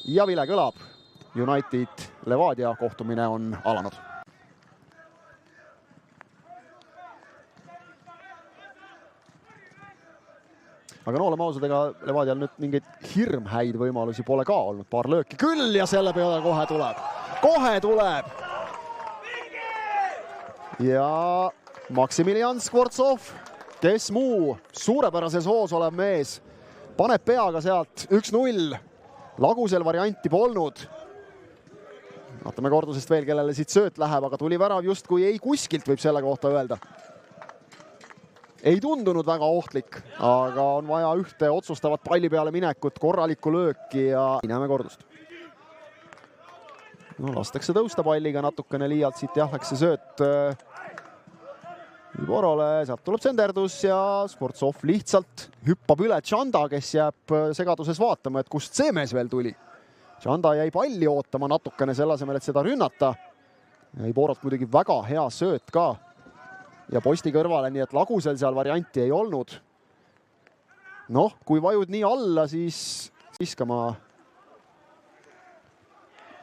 ja vile kõlab. United Levadia kohtumine on alanud. Aga no oleme ausad, ega Levadial nüüd mingeid hirmhäid võimalusi pole ka olnud. Paar lööki küll ja selle peale kohe tuleb. Kohe tuleb! Ja Maksimilian Skvortsov, kes muu suurepärases hoos olev mees, paneb peaga sealt 1-0. Lagusel varianti polnud. Vaatame kordusest veel, kellele siit sööt läheb, aga tuli värav just kui ei kuskilt, võib selle kohta öelda. Ei tundunud väga ohtlik, aga on vaja ühte otsustavat palli peale minekut, korralikku lööki ja näeme kordust. No lastakse tõusta palliga natukene liialt, siit jah, läks see sööt Iborole, sealt tuleb senderdus ja Skvortsov lihtsalt hüppab üle Tšanda, kes jääb segaduses vaatama, et kust see mees veel tuli. Tšanda jäi palli ootama natukene selle asemel, et seda rünnata. Iborolt muidugi väga hea sööt ka. Ja posti kõrvale, nii et Lagusel seal varianti ei olnud. Noh, kui vajud nii alla, siis viskama.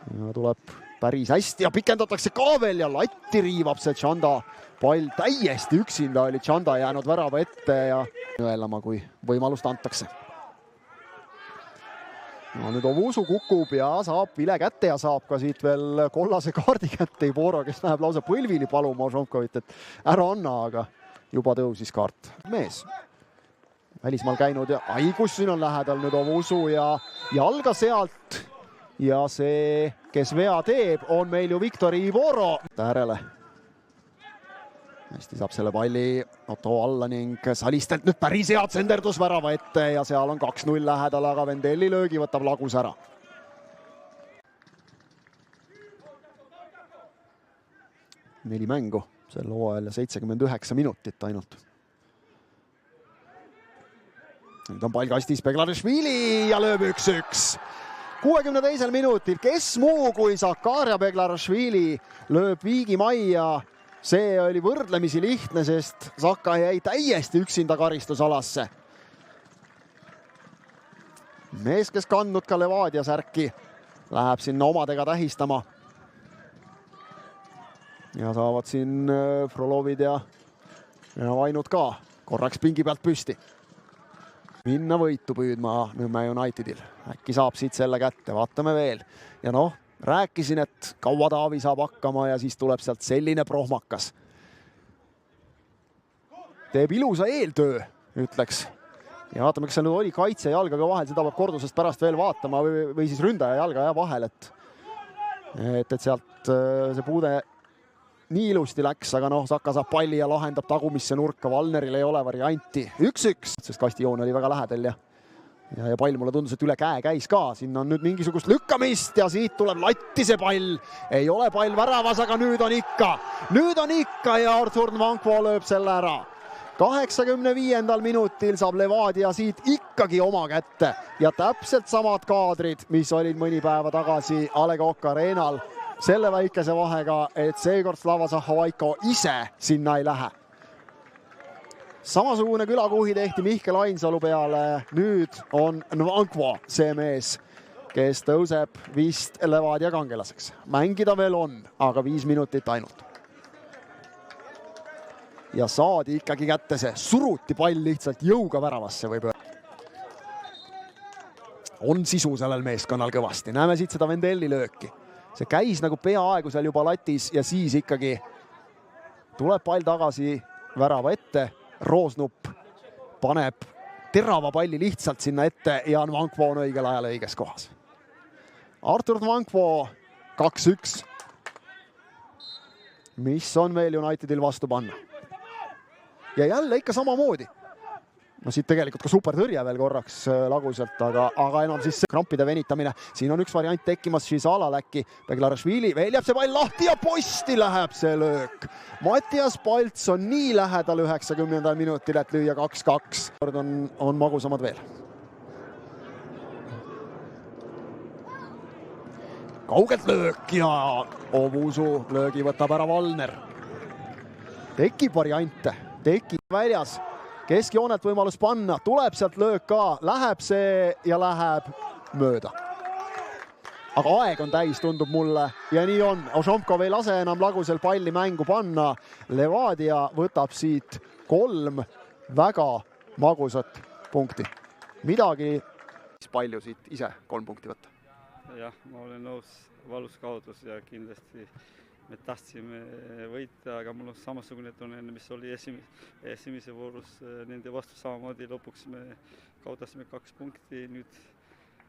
Ja tuleb päris hästi ja pikendatakse ka veel ja latti riivab see Tšanda. Pall täiesti üksinda oli Tšanda jäänud värava ette ja nõelama, kui võimalust antakse. No, nüüd Ovusu kukub ja saab vile kätte ja saab ka siit veel kollase kaardi kätte Iboro, kes läheb lausa põlvili paluma Šomkovit, et ära anna, aga juba tõusis kaart. Mees. Välismaal käinud ja kus siin on lähedal nüüd Ovusu ja jalga sealt. Ja see, kes vea teeb, on meil ju Viktor Iboro. Äärele. Hästi saab selle palli Otto alla ning Salistelt nüüd päris head senderdus värava ette ja seal on 2-0 lähedal, aga Vendelli löögi võtab Lagus ära. Neli mängu sel hooajal ja 79 minutit ainult. Nüüd on pall kastis Beglarishvili ja lööb 1-1. 62. minutil, kes muu kui Sakarja Beglarishvili lööb viigi majja. See oli võrdlemisi lihtne, sest Saka jäi täiesti üksinda karistusalasse. Mees, kes kandnud ka Levadia särki, läheb sinna omadega tähistama. Ja saavad siin Frolovid ja Vainud ka korraks pingi pealt püsti. Minna võitu püüdma Nõmme Unitedil. Äkki saab siit selle kätte, vaatame veel. Ja noh, rääkisin, et kaua Taavi saab hakkama ja siis tuleb sealt selline prohmakas. Teeb ilusa eeltöö, ütleks. Ja vaatame, kas see nüüd oli kaitse jalgaga vahel, seda peab kordusest pärast veel vaatama või siis ründaja jalga ja vahel, et sealt see puude nii ilusti läks, aga noh, Saka saab palli ja lahendab tagumisse nurka. Valneril ei ole varianti. 1-1, sest kastijoon oli väga lähedal ja pall mulle tundus, et üle käe käis ka. Sinna on nüüd mingisugust lükkamist ja siit tuleb latti see pall. Ei ole pall väravas, aga nüüd on ikka ja Artur Nwankwo lööb selle ära. 85. minutil saab Levadia siit ikkagi oma kätte ja täpselt samad kaadrid, mis olid mõni päeva tagasi A. Le Coq Arenal. Selle väikese vahega, et seekord Slava Zahovaiko ise sinna ei lähe. Samasugune külakuhi tehti Mihkel Ainsalu peale. Nüüd on Nwankwo see mees, kes tõuseb vist Levadia kangelaseks. Mängida veel on, aga 5 minutit ainult. Ja saadi ikkagi kätte see. Suruti pall lihtsalt jõuga väravasse võib öelda. On sisu sellel meeskonnal kõvasti. Näeme siit seda Vendelli lööki. See käis nagu peaaegu seal juba latis ja siis ikkagi tuleb pall tagasi värava ette. Roosnupp paneb terava palli lihtsalt sinna ette ja Nwankwo on õigel ajal õiges kohas. Artur Nwankwo 2-1. Mis on veel Unitedil vastu panna? Ja jälle ikka samamoodi. No siit tegelikult ka supertõrje veel korraks Laguselt, aga enam siis krampide venitamine. Siin on üks variant tekkimas, Šizala läki, Beglarishvili, veel jääb see pall lahti ja posti läheb see löök. Mattias Palts on nii lähedal 90. minutil, et lüüa 2-2. On magusamad veel. Kaugelt löök ja Ovusu löögi võtab ära Valner. Tekib variante, tekib väljas. Keskjoonelt võimalus panna, tuleb sealt löök ka, läheb see ja läheb mööda. aga aeg on täis, tundub mulle, ja nii on. Ožomkov ei lase enam Lagusel palli mängu panna. Levadia võtab siit 3 väga magusat punkti. Midagi palju siit ise 3 punkti võtta. Jah, ma olen nõus, valus kaotus ja kindlasti me tahtsime võita, aga mul on samasugune tunne, mis oli esimese voorus nende vastu samamoodi. Lõpuks me kaotasime 2 punkti, nüüd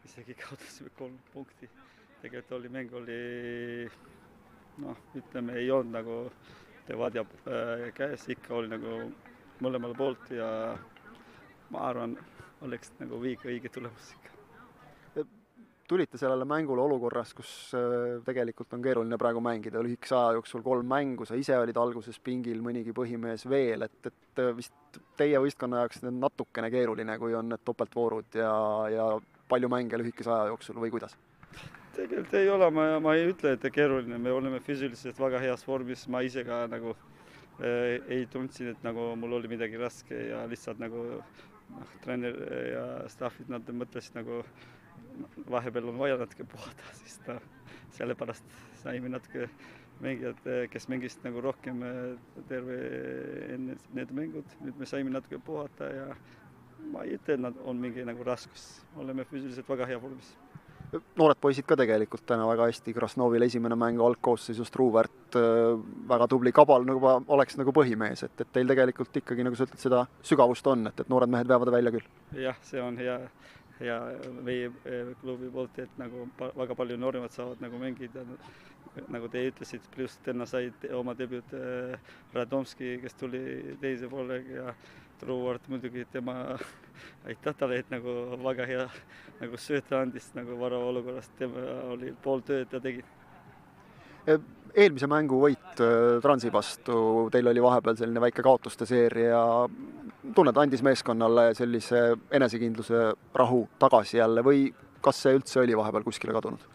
isegi kaotasime 3 punkti. Tegelikult oli mäng ütleme, ei olnud nagu Levadia käes, ikka oli nagu mõlemal poolt ja ma arvan, oleks nagu õige tulemus ikka. Tulite sellele mängule olukorras, kus tegelikult on keeruline praegu mängida. Lühikese aja jooksul 3 mängu, sa ise olid alguses pingil, mõnigi põhimees veel, et vist teie võistkonna jaoks natukene keeruline, kui on need topeltvoorud ja palju mänge lühikese aja jooksul või kuidas? Tegelikult ei ole, ma ei ütle, et keeruline, me oleme füüsiliselt väga heas vormis, ma ise ka nagu ei tundsin, et nagu mul oli midagi raske ja lihtsalt nagu treener ja staffid nad mõtlesid nagu vahepeal on vaja natuke puhata, siis sellepärast saime natuke mängijad, kes mängisid nagu rohkem terve enne need mängud, nüüd me saime natuke puhata ja ma ei ütle, et nad on mingi nagu raskus, oleme füüsiliselt väga hea vormis. Noored poisid ka tegelikult täna väga hästi, Krasnovil esimene mäng algkoosseisust, Ruuvert väga tubli, Kabal nagu oleks nagu põhimees, et teil tegelikult ikkagi, nagu sa ütled, seda sügavust on, et noored mehed veavad välja küll. Jah, see on hea meie klubi poolt, et nagu väga palju nooremad saavad nagu mängida, nagu te ütlesid, pluss täna said oma debüt Radomski, kes tuli teise poolega ja Truuvart muidugi tema aitäh talle, et nagu väga hea nagu sööta andis nagu varava olukorrast, tema oli pool tööd ja tegi. Eelmise mängu võit Transi vastu, teil oli vahepeal selline väike kaotuste seeria, tunned, andis meeskonnale sellise enesekindluse rahu tagasi jälle või kas see üldse oli vahepeal kuskile kadunud?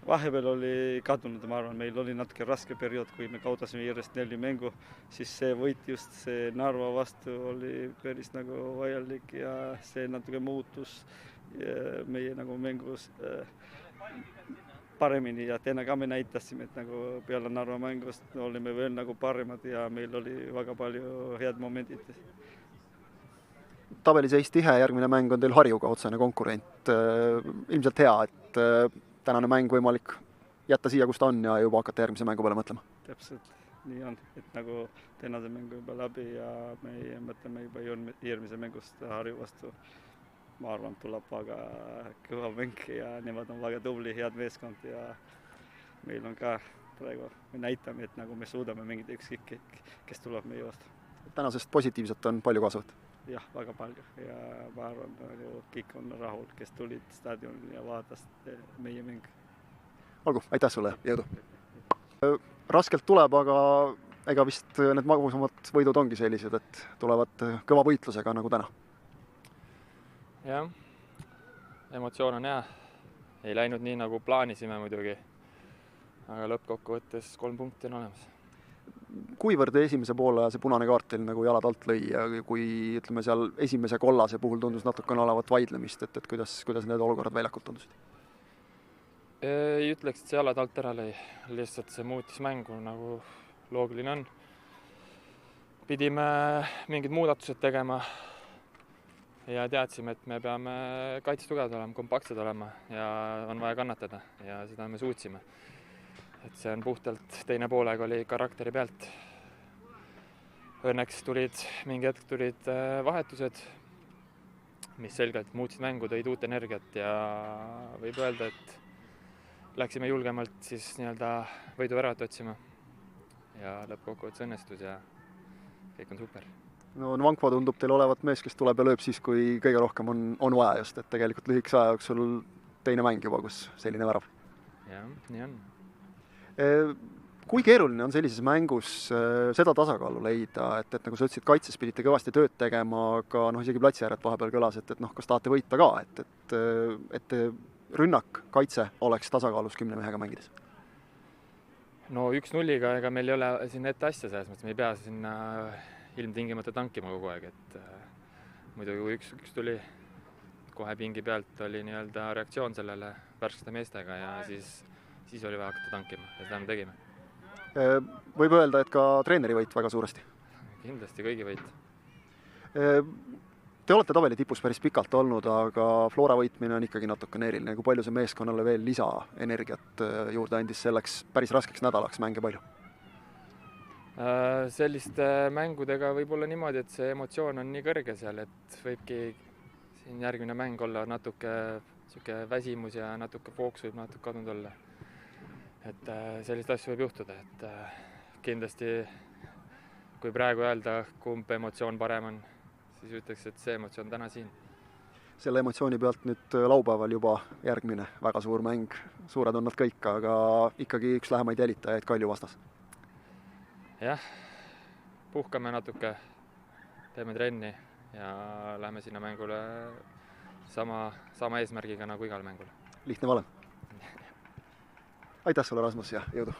Vahepeal oli kadunud, ma arvan, meil oli natuke raske periood, kui me kaotasime järjest 4 mängu, siis see võit just see Narva vastu oli päris nagu vajalik ja see natuke muutus meie nagu mängus paremini ja täna ka me näitasime, et nagu peale Narva mängust olime veel nagu paremad ja meil oli väga palju head momendid. Tabeliseis tihe, järgmine mäng on teil Harjuga otsene konkurent. Ilmselt hea, et tänane mäng võimalik jätta siia, kus ta on ja juba hakata järgmise mängu peale mõtlema. Täpselt, nii on, et nagu tänase mängu juba läbi ja me mõtleme juba järgmise mängust Harju vastu. Ma arvan, tuleb väga kõva mäng ja nemad on väga tubli, head meeskond ja meil on ka praegu, me näitame, et nagu me suudame mängida ükskõik, kes tuleb meie vastu. Tänasest positiivset on palju kasu võtta? Jah, väga palju ja ma arvan, nagu kõik on rahul, kes tulid stadionil ja vaatas meie mäng. Olgu, aitäh sulle, jõudu! Raskelt tuleb, aga ega vist need magusamad võidud ongi sellised, et tulevad kõva võitlusega nagu täna. Jah, emotsioon on hea. Ei läinud nii, nagu plaanisime muidugi, aga lõppkokkuvõttes 3 punkti on olemas. Kuivõrd esimese poole see punane kaart teil nagu jalad alt lõi ja kui ütleme seal esimese kollase puhul tundus natukene olevat vaidlemist, et kuidas need olukorrad väljakult tundusid? Ei ütleks, et see jalad alt ära lõi. Lihtsalt see muutis mängu, nagu loogiline on. Pidime mingid muudatused tegema ja teadsime, et me peame kaitsetugevad olema, kompaktsed olema ja on vaja kannatada ja seda me suutsime. Et see on puhtalt teine poolega oli karakteri pealt. Õnneks mingi hetk tulid vahetused, mis selgelt muutsid mängu, tõid uut energiat ja võib öelda, et läksime julgemalt siis nii-öelda võidu väravat otsima ja lõppkokkuvõttes õnnestus ja kõik on super. No Nvankva tundub teil olevat mees, kes tuleb ja lööb siis, kui kõige rohkem on vaja just, et tegelikult lühikese aja jooksul teine mäng juba, kus selline värav. Jah, nii on. Kui keeruline on sellises mängus seda tasakaalu leida, et nagu sa ütlesid, kaitses pidite kõvasti tööd tegema, aga isegi platsi ääret vahepeal kõlas, et kas tahate võita ka, et rünnak, kaitse oleks tasakaalus 10 mehega mängides? No 1-0-ga ega meil ei ole siin ette asja selles mõttes, me ei pea sinna ilmtingimata tankima kogu aeg, et muidugi kui üks tuli, kohe pingi pealt oli nii-öelda reaktsioon sellele värskete meestega ja siis oli vaja hakata tankima ja seda me tegime. Võib öelda, et ka treeneri võit väga suuresti. Kindlasti kõigi võit. Te olete tabeli tipus päris pikalt olnud, aga Flora võitmine on ikkagi natukene eriline. Kui palju see meeskonnale veel lisaenergiat juurde andis selleks päris raskeks nädalaks, mänge palju? Selliste mängudega võib olla niimoodi, et see emotsioon on nii kõrge seal, et võibki siin järgmine mäng olla natuke väsimus ja natuke fookus võib natuke kadunud olla. Et sellist asju võib juhtuda, et kindlasti kui praegu öelda, kumb emotsioon parem on, siis ütleks, et see emotsioon täna siin. Selle emotsiooni pealt nüüd laupäeval juba järgmine väga suur mäng. Suured on nad kõik, aga ikkagi üks lähemaid jälitajaid Kalju vastas. Jah, puhkame natuke, teeme trenni ja lähme sinna mängule sama eesmärgiga nagu igal mängul. Lihtne valem. Aitäh sulle, Rasmus, ja jõudu!